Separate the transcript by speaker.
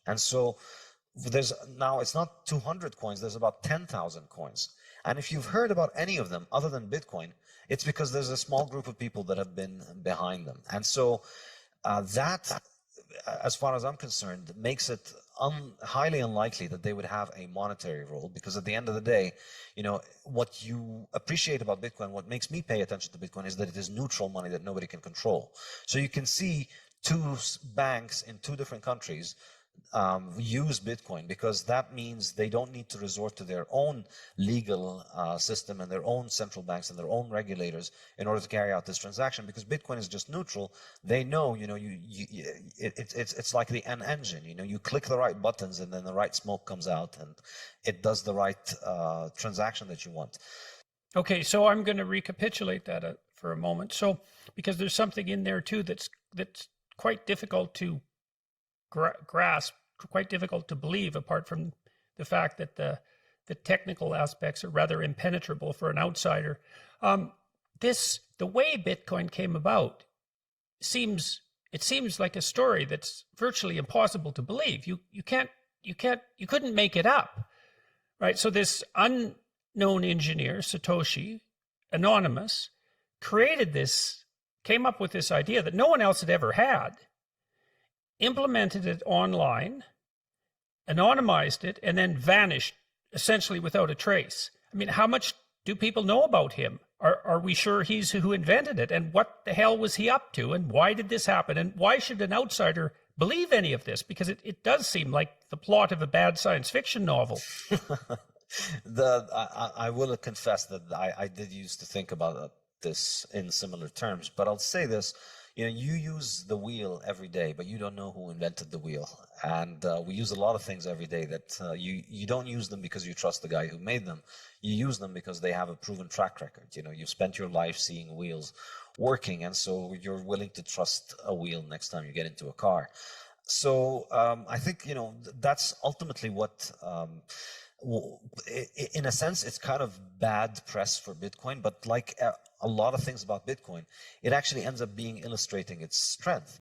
Speaker 1: And so there's now, it's not 200 coins, there's about 10,000 coins. And if you've heard about any of them other than Bitcoin, it's because there's a small group of people that have been behind them. And so that, as far as I'm concerned, makes it highly unlikely that they would have a monetary role, because at the end of the day, what you appreciate about Bitcoin, what makes me pay attention to Bitcoin, is that it is neutral money that nobody can control. So you can see two banks in two different countries use Bitcoin, because that means they don't need to resort to their own legal system and their own central banks and their own regulators in order to carry out this transaction, because Bitcoin is just neutral. They know, it's like the engine. You click the right buttons and then the right smoke comes out and it does the right transaction that you want.
Speaker 2: Okay, so I'm going to recapitulate that for a moment. So, because there's something in there too that's quite difficult to grasp, quite difficult to believe, apart from the fact that the technical aspects are rather impenetrable for an outsider. The way Bitcoin came about seems like a story that's virtually impossible to believe. You couldn't make it up, right? So this unknown engineer, Satoshi, anonymous, came up with this idea that no one else had ever had, implemented it online, anonymized it, and then vanished essentially without a trace. I mean, how much do people know about him? Are we sure he's who invented it? And what the hell was he up to? And why did this happen? And why should an outsider believe any of this? Because it does seem like the plot of a bad science fiction novel.
Speaker 1: I will confess that I did used to think about this in similar terms, but I'll say this. You use the wheel every day, but you don't know who invented the wheel. And we use a lot of things every day that you don't use them because you trust the guy who made them. You use them because they have a proven track record. You've spent your life seeing wheels working, and so you're willing to trust a wheel next time you get into a car. So I think, that's ultimately what... in a sense, it's kind of bad press for Bitcoin, but like a lot of things about Bitcoin, it actually ends up being illustrating its strength.